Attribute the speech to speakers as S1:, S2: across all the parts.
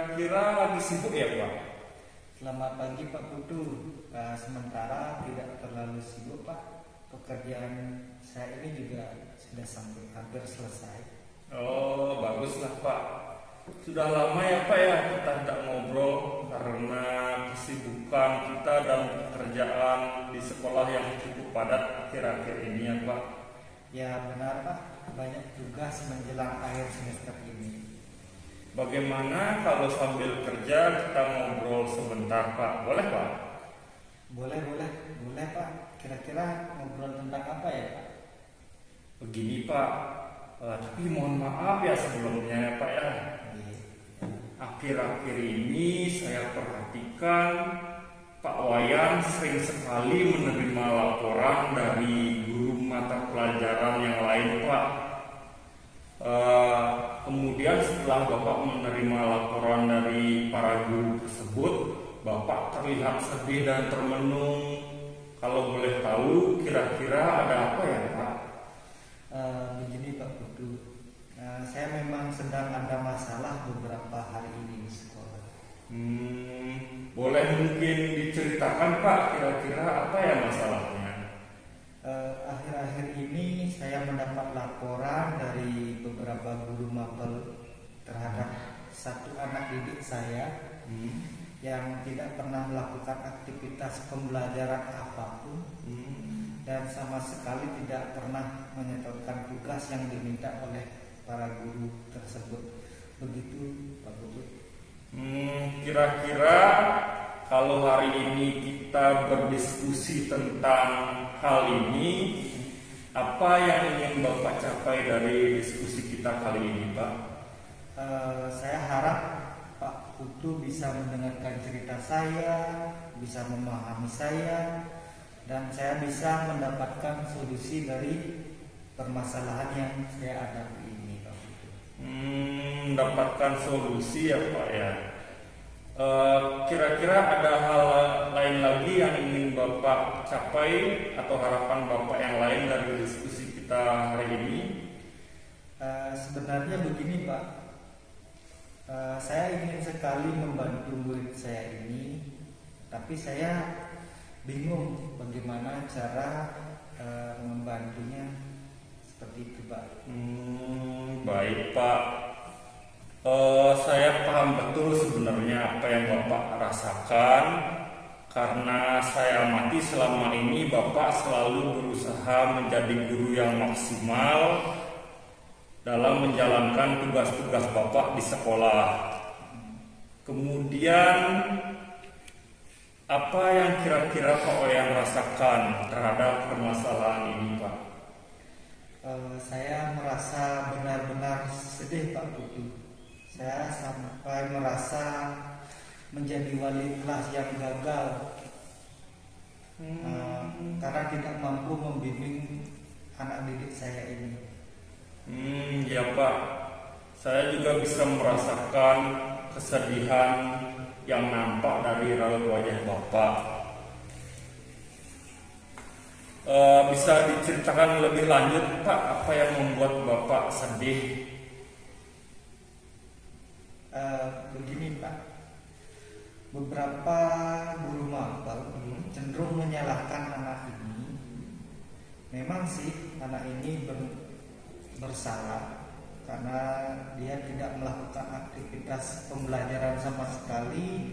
S1: kira-kira lagi sibuk ya Pak?
S2: Selamat pagi Pak Putu. Sementara tidak terlalu sibuk Pak. Pekerjaan saya ini juga sudah sampai hampir selesai.
S1: Oh baguslah Pak. Sudah lama ya Pak ya kita tidak ngobrol karena kesibukan kita dan pekerjaan di sekolah yang cukup padat akhir-akhir ini ya Pak.
S2: Ya benar Pak, banyak tugas menjelang akhir semester ini.
S1: Bagaimana kalau sambil kerja kita ngobrol sebentar Pak? Boleh Pak?
S2: Boleh Pak. Kira-kira ngobrol tentang apa ya Pak?
S1: Begini Pak, tapi mohon maaf ya sebelumnya ya Pak ya. Akhir-akhir ini saya perhatikan Pak Wayan sering sekali menerima laporan dari guru mata pelajaran yang lain Pak. Kemudian setelah Bapak menerima laporan dari para guru tersebut, Bapak terlihat sedih dan termenung. Kalau boleh tahu, kira-kira ada apa ya Pak?
S2: Begini Pak Putu, saya memang sedang ada masalah beberapa hari ini di sekolah.
S1: Boleh mungkin diceritakan Pak, kira-kira apa ya masalahnya?
S2: Akhir-akhir ini saya mendapat laporan dari beberapa guru mapel terhadap satu anak didik saya yang tidak pernah melakukan aktivitas pembelajaran apapun dan sama sekali tidak pernah menyetorkan tugas yang diminta oleh para guru tersebut. Begitu Pak Guru.
S1: Kira-kira kalau hari ini kita berdiskusi tentang hal ini, apa yang ingin Bapak capai dari diskusi kita kali ini Pak?
S2: Saya harap Pak Putu bisa mendengarkan cerita saya, bisa memahami saya, dan saya bisa mendapatkan solusi dari permasalahan yang saya hadapi ini Pak Putu.
S1: Mendapatkan solusi ya Pak ya. Kira-kira ada hal lain lagi yang ingin Bapak capai atau harapan Bapak yang lain dari diskusi kita hari ini?
S2: Sebenarnya begini Pak, saya ingin sekali membantu murid saya ini, tapi saya bingung bagaimana cara membantunya seperti itu Pak.
S1: Baik Pak. Saya paham betul sebenarnya apa yang Bapak rasakan, karena saya amati selama ini Bapak selalu berusaha menjadi guru yang maksimal dalam menjalankan tugas-tugas Bapak di sekolah. Kemudian apa yang kira-kira Pak Wayan rasakan terhadap permasalahan ini Pak?
S2: Saya merasa benar-benar sedih Pak Putu. Saya sampai merasa menjadi wali kelas yang gagal karena tidak mampu membimbing anak didik saya ini.
S1: Ya Pak, saya juga bisa merasakan kesedihan yang nampak dari raut wajah Bapak. Bisa diceritakan lebih lanjut Pak, apa yang membuat Bapak sedih?
S2: Begini Pak, beberapa guru mapel cenderung menyalahkan anak ini. Memang sih anak ini bersalah karena dia tidak melakukan aktivitas pembelajaran sama sekali.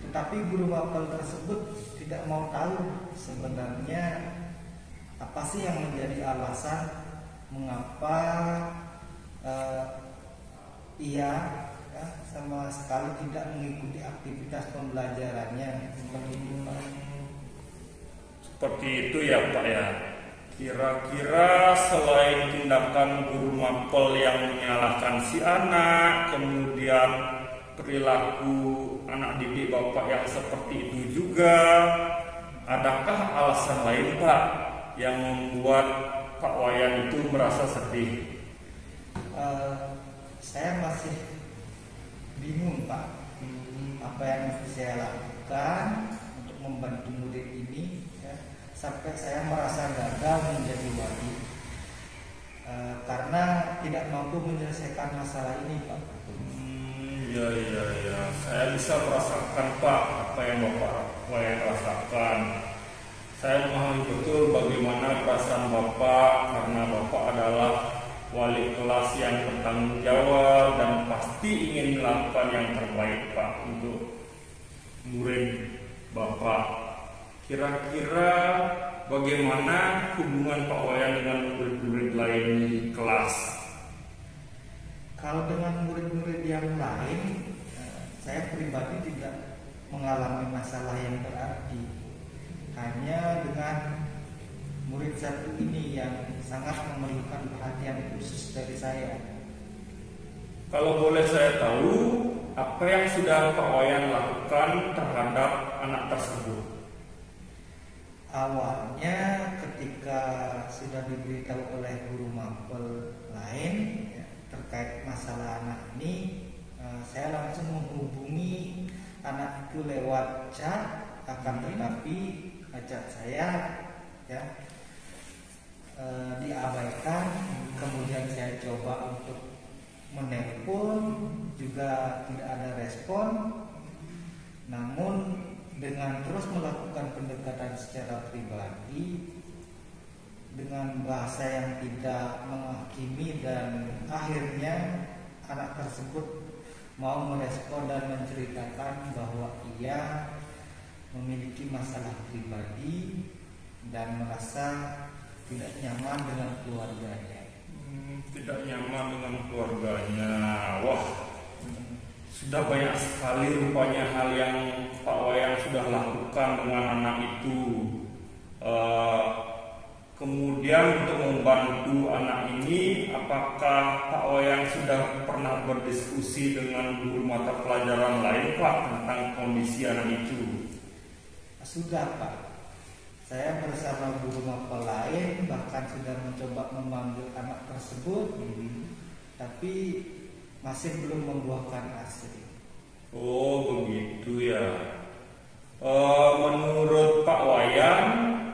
S2: Tetapi guru mapel tersebut tidak mau tahu sebenarnya apa sih yang menjadi alasan mengapa ia sama sekali tidak mengikuti aktivitas pembelajarannya.
S1: Seperti itu ya Pak ya. Kira-kira selain tindakan guru mapel yang menyalahkan si anak, kemudian perilaku anak didik Bapak yang seperti itu juga, adakah alasan lain Pak yang membuat Pak Wayan itu merasa sedih?
S2: Saya masih bingung Pak, apa yang mesti saya lakukan untuk membantu murid ini ya, sampai saya merasa gagal menjadi wali karena tidak mampu menyelesaikan masalah ini Pak.
S1: Iya, iya, iya. Saya bisa merasakan Pak apa yang Bapak rasakan. Saya memahami betul bagaimana perasaan Bapak karena Bapak adalah wali kelas yang bertanggung jawab dan pasti ingin melakukan yang terbaik Pak untuk murid Bapak. Kira-kira bagaimana hubungan Pak Wayan dengan murid-murid lain di kelas?
S2: Kalau dengan murid-murid yang lain, saya pribadi tidak mengalami masalah yang berarti. Hanya dengan murid satu ini yang sangat memerlukan perhatian khusus dari saya.
S1: Kalau boleh saya tahu, apa yang sudah Pak Wayan lakukan terhadap anak tersebut?
S2: Awalnya ketika sudah diberitahu oleh guru mapel lain ya, terkait masalah anak ini, saya langsung menghubungi anak itu lewat chat, akan tetapi chat saya ya diabaikan. Kemudian saya coba untuk menelpon, juga tidak ada respon. Namun dengan terus melakukan pendekatan secara pribadi dengan bahasa yang tidak menghakimi, dan akhirnya anak tersebut mau merespon dan menceritakan bahwa ia memiliki masalah pribadi dan merasa tidak nyaman dengan keluarganya.
S1: Tidak nyaman dengan keluarganya. Wah, sudah banyak sekali rupanya hal yang Pak Wayan sudah lakukan dengan anak itu. Kemudian untuk membantu anak ini, apakah Pak Wayan sudah pernah berdiskusi dengan guru mata pelajaran lain Pak tentang kondisi anak itu?
S2: Sudah Pak, saya bersama guru mapel lain bahkan sudah mencoba memanggil anak tersebut, tapi masih belum membuahkan hasil.
S1: Oh begitu ya. Menurut Pak Wayan,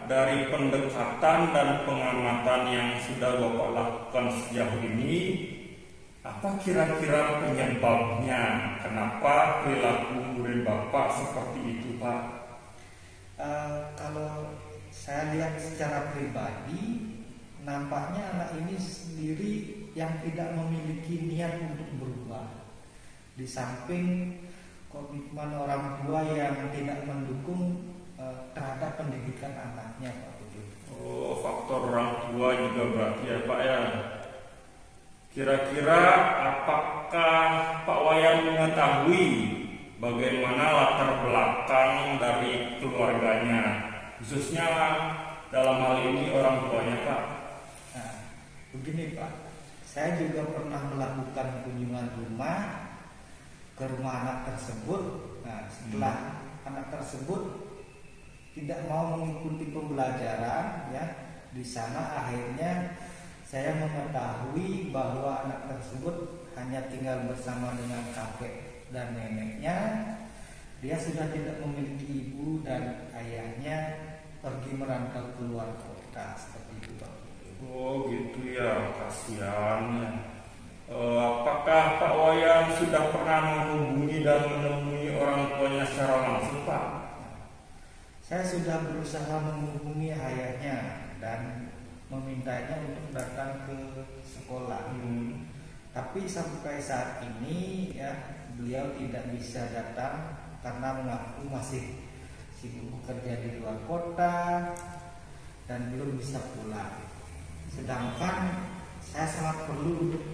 S1: dari pendekatan dan pengamatan yang sudah Bapak lakukan sejauh ini, apa kira-kira penyebabnya? Kenapa perilaku murid Bapak seperti itu Pak?
S2: Kalau saya lihat secara pribadi, nampaknya anak ini sendiri yang tidak memiliki niat untuk berubah. Di samping komitmen orang tua yang tidak mendukung terhadap pendidikan anaknya Pak Budi.
S1: Oh, faktor orang tua juga berarti ya Pak ya. Kira-kira apakah Pak Wayan mengetahui bagaimana latar belakang dari keluarganya, khususnya dalam hal ini orang tuanya Pak?
S2: Nah, begini Pak, saya juga pernah melakukan kunjungan rumah ke rumah anak tersebut. Nah, setelah anak tersebut tidak mau mengikuti pembelajaran ya di sana, akhirnya saya mengetahui bahwa anak tersebut hanya tinggal bersama dengan kakek dan neneknya. Dia sudah tidak memiliki ibu dan ayahnya pergi merantau keluar kota seperti itu Pak.
S1: Oh gitu ya, kasihan. Apakah Pak Wayan sudah pernah menghubungi dan menemui orang tuanya secara langsung Pak?
S2: Saya sudah berusaha menghubungi ayahnya dan memintanya untuk datang ke sekolah. Tapi sampai saat ini ya beliau tidak bisa datang karena mengaku masih sibuk bekerja di luar kota dan belum bisa pulang. Sedangkan saya sangat perlu untuk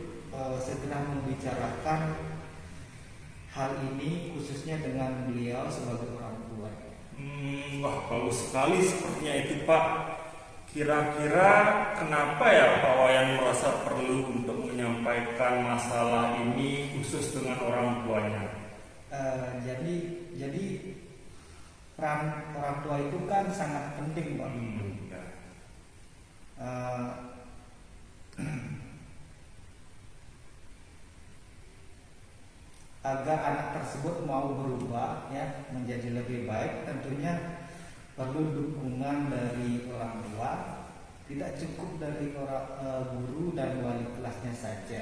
S2: segera membicarakan hal ini khususnya dengan beliau sebagai orang tua.
S1: Wah bagus sekali sepertinya itu Pak. Kira-kira kenapa ya Pak Wayan merasa perlu untuk menyampaikan masalah ini khusus dengan orang tuanya?
S2: Jadi peran orang tua itu kan sangat penting Pak. Agar anak tersebut mau berubah ya menjadi lebih baik, tentunya perlu dukungan dari orang tua. Tidak cukup dari orang guru dan wali kelasnya saja.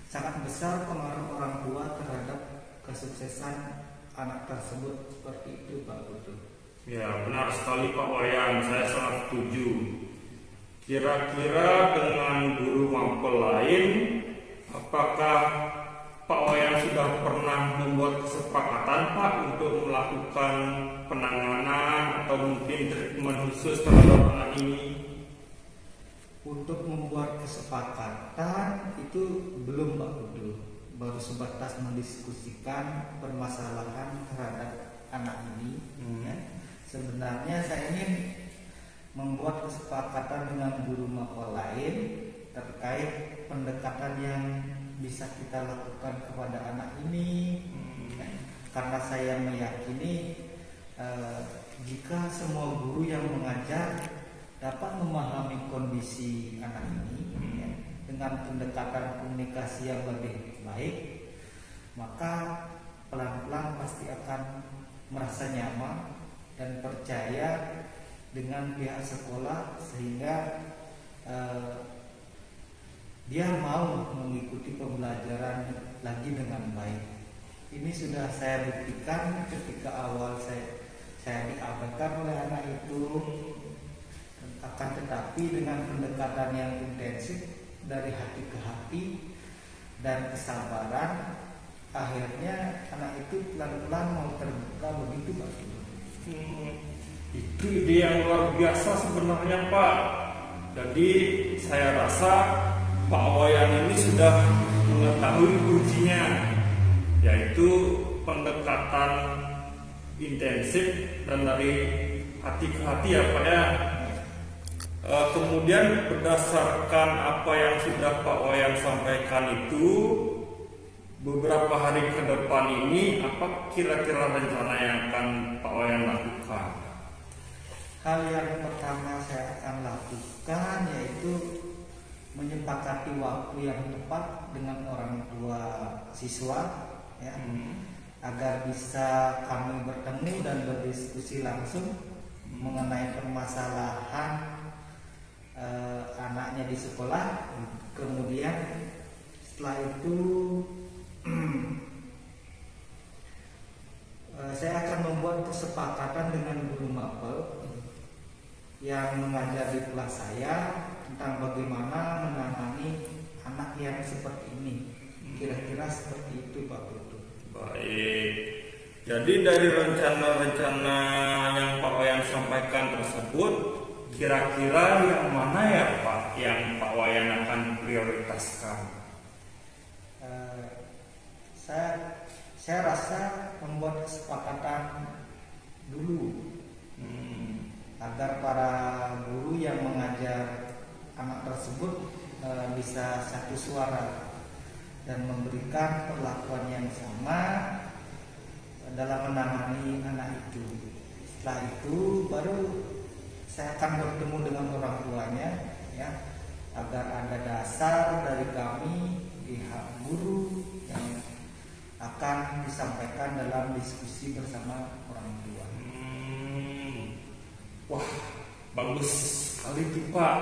S2: sangat besar pengaruh orang tua terhadap kesuksesan anak tersebut. Seperti itu Pak Putu.
S1: Ya, benar sekali Pak Wayan, saya sangat setuju. Kira-kira dengan guru mapel lain, apakah Pak Wayan sudah pernah membuat kesepakatan Pak untuk melakukan penanganan atau mungkin treatment khusus terhadap anak ini?
S2: Untuk membuat kesepakatan itu belum Pak Putu, baru sebatas mendiskusikan permasalahan terhadap anak ini. Ya. Sebenarnya saya ingin membuat kesepakatan dengan guru mapel lain terkait pendekatan yang bisa kita lakukan kepada anak ini. Karena saya meyakini jika semua guru yang mengajar dapat memahami kondisi anak ini ya, dengan pendekatan komunikasi yang lebih baik, maka pelan-pelan pasti akan merasa nyaman dan percaya dengan pihak sekolah, sehingga dia mau mengikuti pembelajaran lagi dengan baik. Ini sudah saya buktikan ketika awal saya diabaikan oleh anak itu. Akan tetapi dengan pendekatan yang intensif dari hati ke hati dan kesabaran, akhirnya anak itu pelan-pelan mau terbuka. Begitu Pak.
S1: Itu ide yang luar biasa sebenarnya Pak. Jadi saya rasa Pak Wayan ini sudah mengetahui kuncinya, yaitu pendekatan intensif dan dari hati ke hati ya Pak ya. Kemudian berdasarkan apa yang sudah Pak Wayan sampaikan itu, beberapa hari ke depan ini apa kira-kira rencana yang akan Pak Wayan lakukan?
S2: Hal yang pertama saya akan lakukan yaitu menyepakati waktu yang tepat dengan orang tua siswa ya, agar bisa kami bertemu dan berdiskusi langsung mengenai permasalahan anaknya di sekolah. Kemudian setelah itu saya akan membuat kesepakatan dengan guru mapel yang mengajar di kelas saya tentang bagaimana menangani anak yang seperti ini. Kira-kira seperti itu Pak Putu.
S1: Baik. Jadi dari rencana-rencana yang Pak Wayan sampaikan tersebut, kira-kira yang mana ya Pak yang Pak Wayan akan prioritaskan?
S2: Saya rasa membuat kesepakatan dulu agar para guru yang mengajar anak tersebut bisa satu suara dan memberikan perlakuan yang sama dalam menangani anak itu. Setelah itu baru saya akan bertemu dengan orang tuanya ya, agar ada dasar dari kami pihak guru yang akan disampaikan dalam diskusi bersama orang tua.
S1: Wah, bagus sekali itu Pak.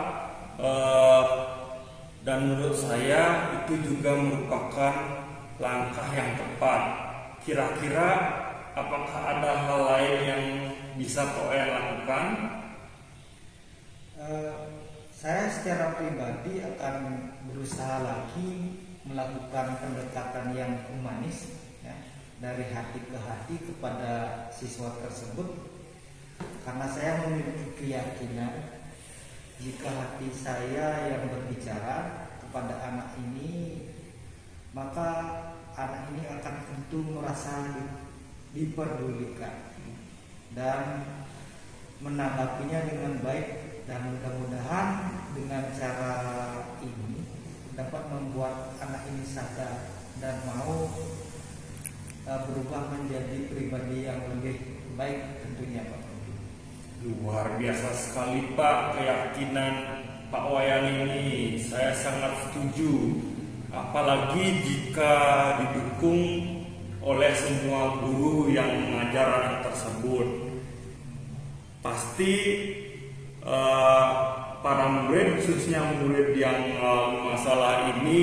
S1: Dan menurut saya itu juga merupakan langkah yang tepat. Kira-kira apakah ada hal lain yang bisa Pak Wayan lakukan?
S2: Saya secara pribadi akan berusaha lagi melakukan pendekatan yang humanis ya, dari hati ke hati kepada siswa tersebut, karena saya memiliki keyakinan jika hati saya yang berbicara kepada anak ini, maka anak ini akan tentu merasa diperdulikan dan menanggapinya dengan baik, dan mudah-mudahan dengan cara ini dapat membuat anak ini sadar dan mau berubah menjadi pribadi yang lebih baik tentunya Pak.
S1: Luar biasa sekali Pak keyakinan Pak Wayan ini. Saya sangat setuju. Apalagi jika didukung oleh semua guru yang mengajar anak tersebut. Pasti para murid, khususnya murid yang masalah ini,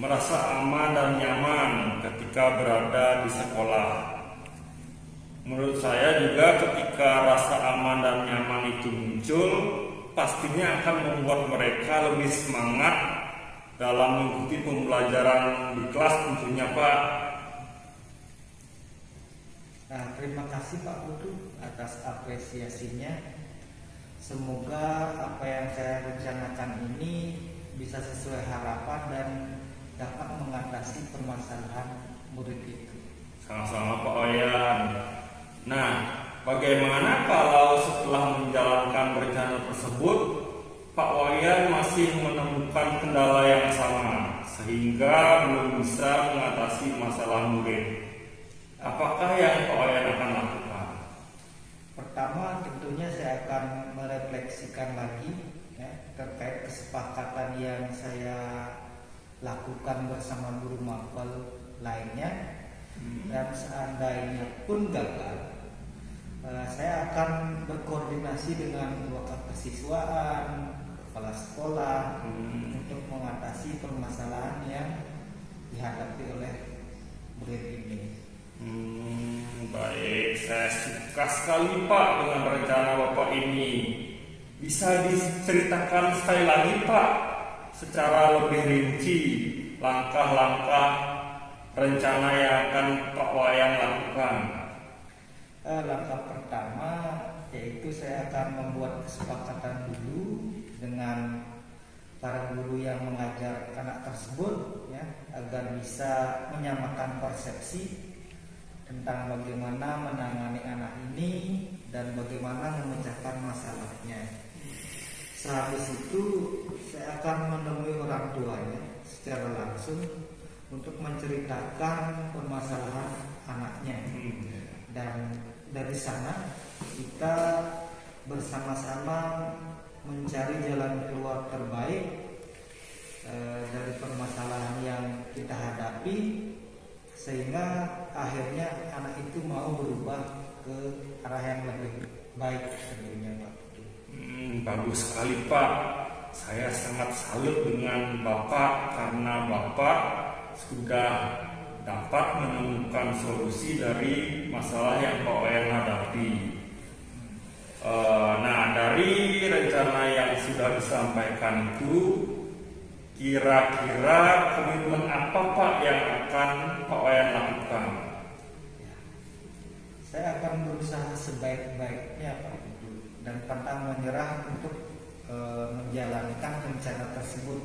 S1: merasa aman dan nyaman ketika berada di sekolah. Menurut saya juga ketika rasa aman dan nyaman itu muncul, pastinya akan membuat mereka lebih semangat dalam mengikuti pembelajaran di kelas tentunya, Pak.
S2: Nah, terima kasih Pak Putu atas apresiasinya. Semoga apa yang saya rencanakan ini bisa sesuai harapan dan dapat mengatasi permasalahan murid itu.
S1: Sama-sama Pak Wayan. Nah, bagaimana kalau setelah menjalankan rencana tersebut, Pak Wayan masih menemukan kendala yang sama sehingga belum bisa mengatasi masalah murid? Apakah yang Pak Wayan akan lakukan?
S2: Pertama, tentunya saya akan merefleksikan lagi terkait kesepakatan yang saya lakukan bersama guru mapel lainnya. Dan seandainya pun gagal, saya akan berkoordinasi dengan wakil kesiswaan, kepala sekolah untuk mengatasi permasalahan yang dihadapi oleh murid ini.
S1: Baik, saya suka sekali Pak dengan rencana Bapak ini. Bisa diceritakan sekali lagi Pak secara lebih rinci langkah-langkah rencana yang akan Pak Wayan lakukan?
S2: Langkah pertama yaitu saya akan membuat kesepakatan dulu dengan para guru yang mengajar anak tersebut agar bisa menyamakan persepsi tentang bagaimana menangani anak ini dan bagaimana memecahkan masalahnya. Sehabis itu saya akan menemui orang tuanya secara langsung untuk menceritakan permasalahan anaknya. Dan dari sana kita bersama-sama mencari jalan keluar terbaik dari permasalahan yang kita hadapi, sehingga akhirnya anak itu mau berubah ke arah yang lebih baik tentunya Pak.
S1: Bagus sekali Pak. Saya sangat salut dengan Bapak karena Bapak sudah dapat menemukan solusi dari masalah yang Pak Wayan hadapi. Nah, dari rencana yang sudah disampaikan itu, kira-kira komitmen apa Pak yang akan Pak Wayan lakukan?
S2: Saya akan berusaha sebaik-baiknya Pak dan pantang menyerah untuk menjalankan rencana tersebut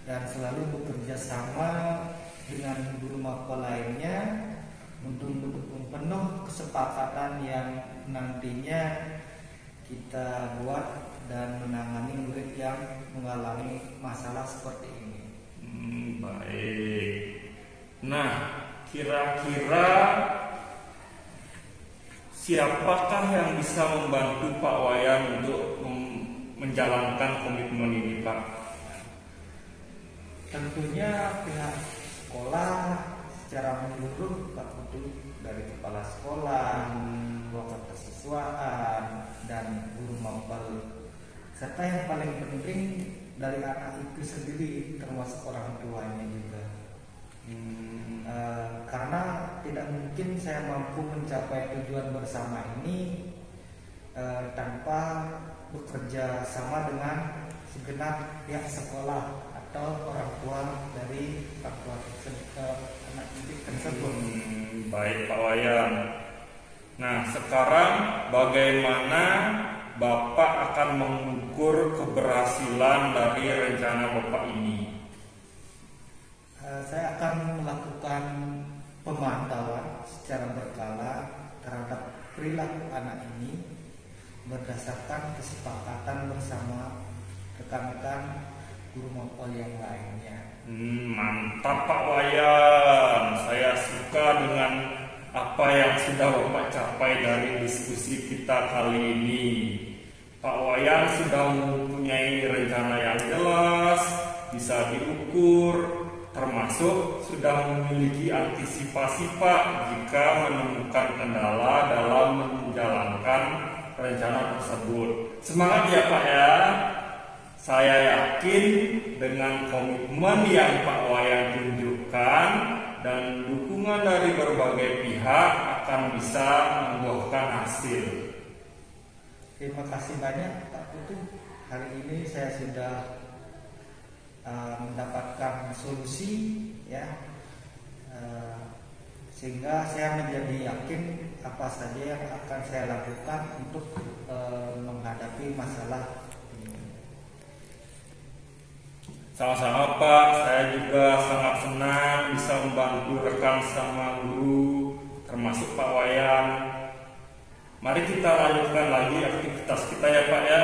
S2: dan selalu bekerja sama dengan guru mapel lainnya untuk mendukung penuh kesepakatan yang nantinya kita buat dan menangani murid yang mengalami masalah seperti ini.
S1: Baik. Nah, kira-kira siapakah yang bisa membantu Pak Wayan untuk menjalankan komitmen ini, Pak?
S2: Tentunya pihak sekolah secara menyeluruh, Pak Putu, dari kepala sekolah, wakil kesiswaan, dan guru mapel, serta yang paling penting dari anak itu sendiri, termasuk orang tuanya juga. Karena tidak mungkin saya mampu mencapai tujuan bersama ini tanpa bekerja sama dengan segenap pihak sekolah atau orang tua dari anak didik tersebut.
S1: Baik Pak Wayan. Nah, sekarang bagaimana Bapak akan mengukur keberhasilan dari rencana Bapak ini?
S2: Saya akan melakukan pemantauan secara berkala terhadap perilaku anak ini berdasarkan kesepakatan bersama rekan-rekan guru mapel yang lainnya.
S1: Mantap Pak Wayan. Saya suka dengan apa yang sudah Bapak capai dari diskusi kita kali ini. Pak Wayan sudah mempunyai rencana yang jelas, bisa diukur, termasuk sudah memiliki antisipasi Pak jika menemukan kendala dalam menjalankan rencana tersebut. Semangat ya Pak ya. Saya yakin dengan komitmen yang Pak Wayan tunjukkan dan dukungan dari berbagai pihak akan bisa membuahkan hasil.
S2: Terima kasih banyak Pak Putu. Hari ini saya sudah mendapatkan solusi ya, sehingga saya menjadi yakin apa saja yang akan saya lakukan untuk menghadapi masalah ini.
S1: Sama-sama Pak, saya juga sangat senang bisa membantu rekan sama guru, termasuk Pak Wayan. Mari kita lanjutkan lagi aktivitas kita ya Pak ya.